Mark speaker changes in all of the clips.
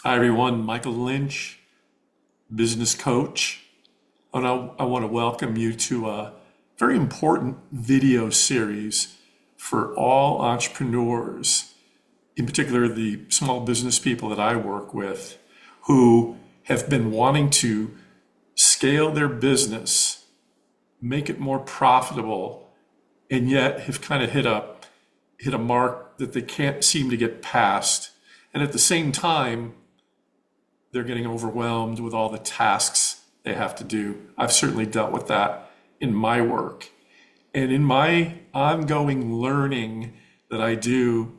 Speaker 1: Hi everyone, Michael Lynch, business coach. And I want to welcome you to a very important video series for all entrepreneurs, in particular the small business people that I work with, who have been wanting to scale their business, make it more profitable, and yet have kind of hit a mark that they can't seem to get past. And at the same time, they're getting overwhelmed with all the tasks they have to do. I've certainly dealt with that in my work. And in my ongoing learning that I do,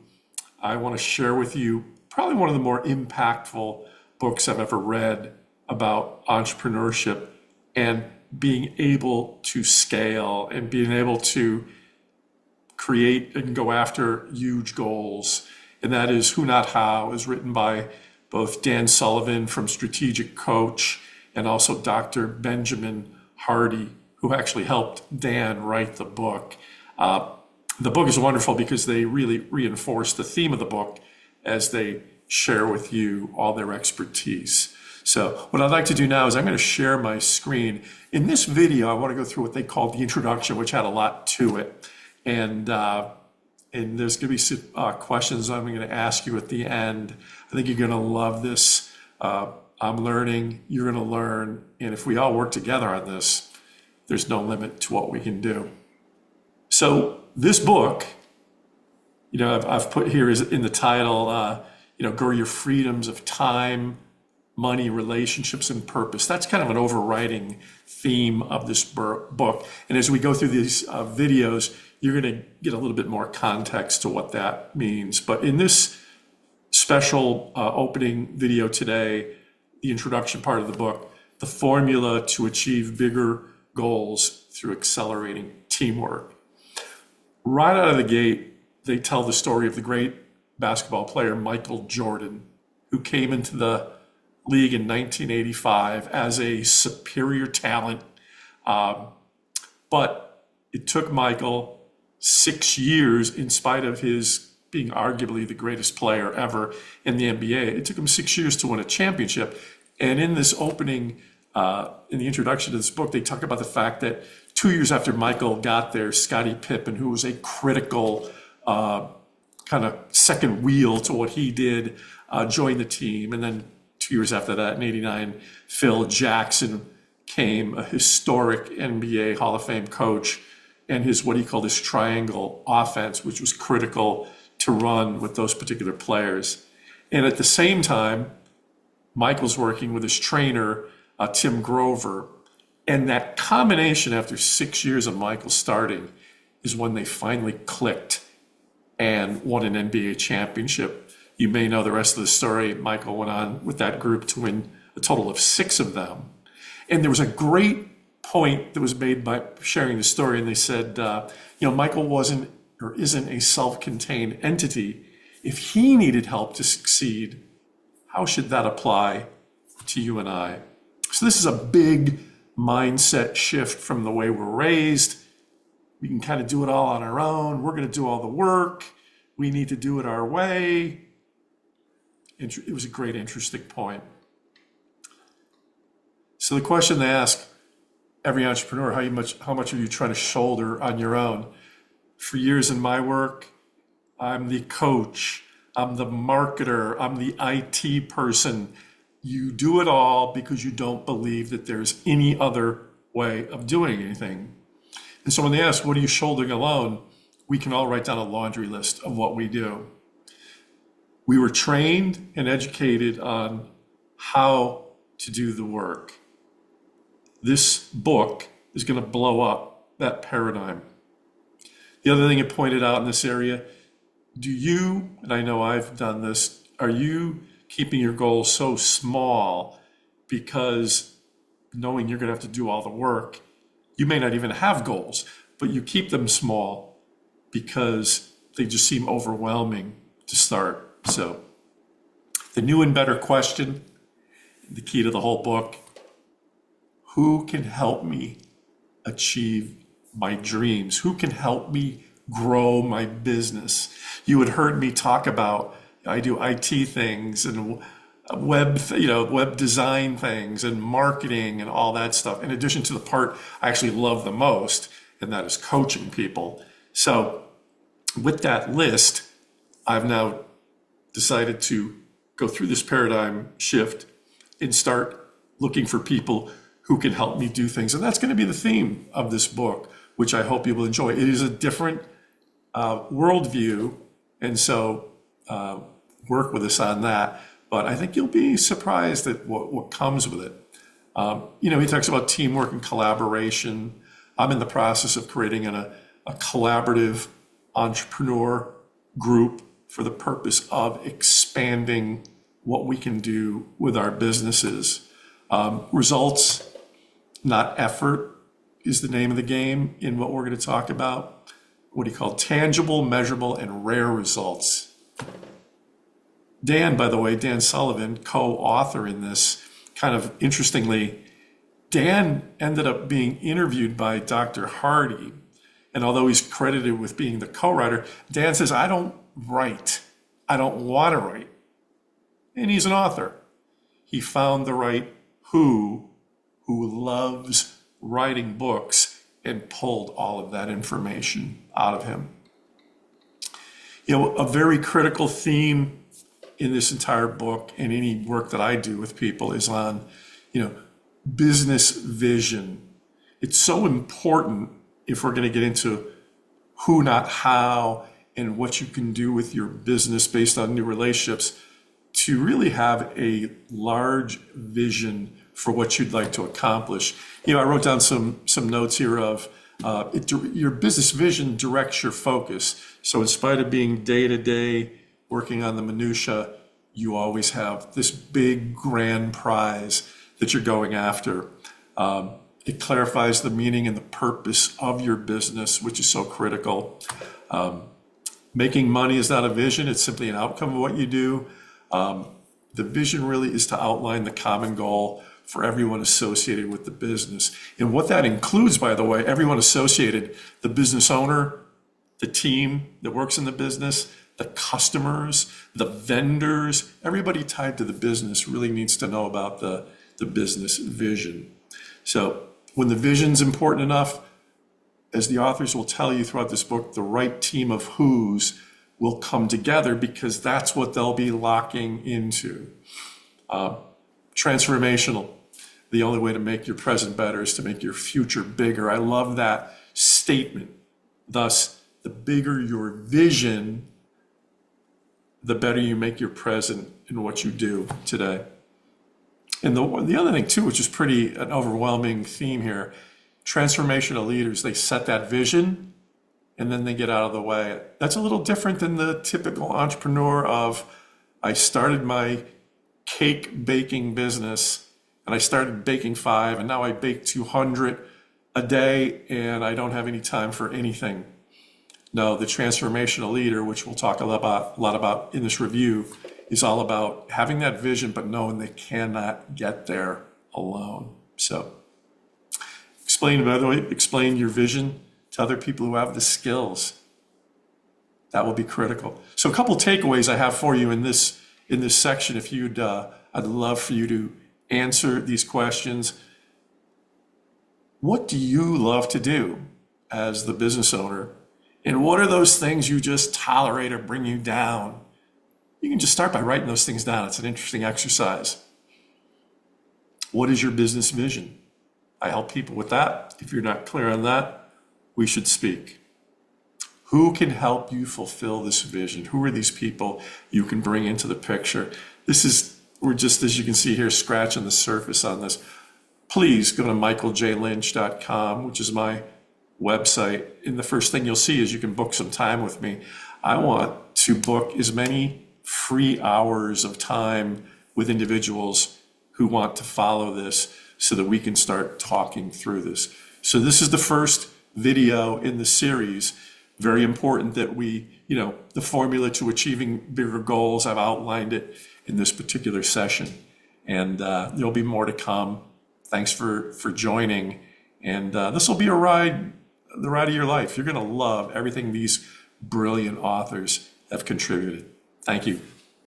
Speaker 1: I want to share with you probably one of the more impactful books I've ever read about entrepreneurship and being able to scale and being able to create and go after huge goals. And that is Who Not How, is written by both Dan Sullivan from Strategic Coach and also Dr. Benjamin Hardy, who actually helped Dan write the book. The book is wonderful because they really reinforce the theme of the book as they share with you all their expertise. So what I'd like to do now is I'm going to share my screen. In this video, I want to go through what they called the introduction, which had a lot to it. And there's going to be some questions I'm going to ask you at the end. I think you're going to love this. I'm learning, you're going to learn. And if we all work together on this, there's no limit to what we can do. So this book, I've put here is in the title, Grow Your Freedoms of Time, Money, Relationships, and Purpose. That's kind of an overriding theme of this book. And as we go through these videos, you're going to get a little bit more context to what that means. But in this special opening video today, the introduction part of the book, the formula to achieve bigger goals through accelerating teamwork. Right out of the gate, they tell the story of the great basketball player Michael Jordan, who came into the league in 1985 as a superior talent. But it took Michael 6 years, in spite of his being arguably the greatest player ever in the NBA. It took him 6 years to win a championship. And in this opening, in the introduction to this book, they talk about the fact that 2 years after Michael got there, Scottie Pippen, who was a critical kind of second wheel to what he did, joined the team. And then 2 years after that, in '89, Phil Jackson came, a historic NBA Hall of Fame coach, and his what he called his triangle offense, which was critical to run with those particular players. And at the same time, Michael's working with his trainer, Tim Grover. And that combination, after 6 years of Michael starting, is when they finally clicked and won an NBA championship. You may know the rest of the story. Michael went on with that group to win a total of 6 of them. And there was a great point that was made by sharing the story, and they said, Michael wasn't or isn't a self-contained entity. If he needed help to succeed, how should that apply to you and I? So this is a big mindset shift from the way we're raised. We can kind of do it all on our own. We're going to do all the work. We need to do it our way. It was a great, interesting point. So the question they ask every entrepreneur, how much are you trying to shoulder on your own? For years in my work, I'm the coach, I'm the marketer, I'm the IT person. You do it all because you don't believe that there's any other way of doing anything. And so when they ask, what are you shouldering alone? We can all write down a laundry list of what we do. We were trained and educated on how to do the work. This book is going to blow up that paradigm. The other thing it pointed out in this area, do you, and I know I've done this, are you keeping your goals so small because knowing you're going to have to do all the work, you may not even have goals, but you keep them small because they just seem overwhelming to start. So the new and better question, the key to the whole book, who can help me achieve my dreams? Who can help me grow my business? You had heard me talk about, I do IT things, and web design things and marketing and all that stuff, in addition to the part I actually love the most, and that is coaching people. So with that list, I've now decided to go through this paradigm shift and start looking for people who can help me do things. And that's going to be the theme of this book, which I hope you will enjoy. It is a different worldview, and so work with us on that. But I think you'll be surprised at what comes with it. He talks about teamwork and collaboration. I'm in the process of creating a collaborative entrepreneur group for the purpose of expanding what we can do with our businesses. Results, not effort, is the name of the game in what we're going to talk about. What he called tangible, measurable, and rare results. Dan, by the way, Dan Sullivan, co-author in this, kind of interestingly, Dan ended up being interviewed by Dr. Hardy. And although he's credited with being the co-writer, Dan says, I don't write. I don't want to write. And he's an author. He found the right who loves writing books, and pulled all of that information out of him. A very critical theme in this entire book and any work that I do with people is on, business vision. It's so important if we're going to get into who, not how, and what you can do with your business based on new relationships, to really have a large vision for what you'd like to accomplish. I wrote down some notes here of your business vision directs your focus. So in spite of being day to day working on the minutia, you always have this big grand prize that you're going after. It clarifies the meaning and the purpose of your business, which is so critical. Making money is not a vision, it's simply an outcome of what you do. The vision really is to outline the common goal for everyone associated with the business. And what that includes, by the way, everyone associated, the business owner, the team that works in the business, the customers, the vendors, everybody tied to the business really needs to know about the business vision. So when the vision's important enough, as the authors will tell you throughout this book, the right team of who's will come together, because that's what they'll be locking into. Transformational. The only way to make your present better is to make your future bigger. I love that statement. Thus, the bigger your vision, the better you make your present in what you do today. And the other thing too, which is an overwhelming theme here, transformational leaders, they set that vision and then they get out of the way. That's a little different than the typical entrepreneur of, I started my cake baking business and I started baking 5 and now I bake 200 a day and I don't have any time for anything. No, the transformational leader, which we'll talk a lot about in this review, is all about having that vision, but knowing they cannot get there alone. So explain your vision to other people who have the skills. That will be critical. So a couple takeaways I have for you in this section. If I'd love for you to answer these questions. What do you love to do as the business owner? And what are those things you just tolerate or bring you down? You can just start by writing those things down. It's an interesting exercise. What is your business vision? I help people with that. If you're not clear on that, we should speak. Who can help you fulfill this vision? Who are these people you can bring into the picture? We're just, as you can see here, scratching the surface on this. Please go to michaeljlynch.com, which is my website. And the first thing you'll see is you can book some time with me. I want to book as many free hours of time with individuals who want to follow this so that we can start talking through this. So this is the first video in the series. Very important that the formula to achieving bigger goals, I've outlined it in this particular session. And there'll be more to come. Thanks for joining. And this will be the ride of your life. You're going to love everything these brilliant authors have contributed. Thank you.